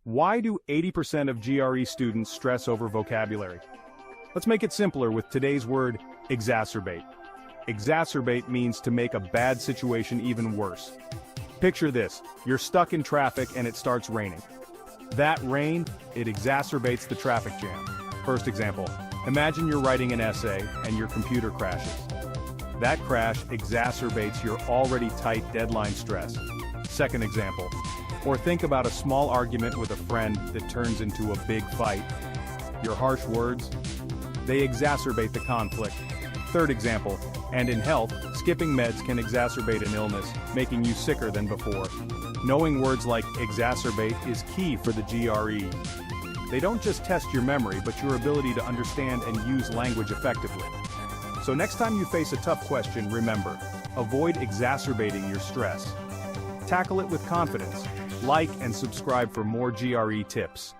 Why do 80% of GRE students stress over vocabulary? Let's make it simpler with today's word, exacerbate. Exacerbate means to make a bad situation even worse. Picture this, you're stuck in traffic and it starts raining. That rain, it exacerbates the traffic jam. First example, imagine you're writing an essay and your computer crashes. That crash exacerbates your already tight deadline stress. Second example, or think about a small argument with a friend that turns into a big fight. Your harsh words, they exacerbate the conflict. Third example, and in health, skipping meds can exacerbate an illness, making you sicker than before. Knowing words like exacerbate is key for the GRE. They don't just test your memory, but your ability to understand and use language effectively. So next time you face a tough question, remember, avoid exacerbating your stress. Tackle it with confidence. Like and subscribe for more GRE tips.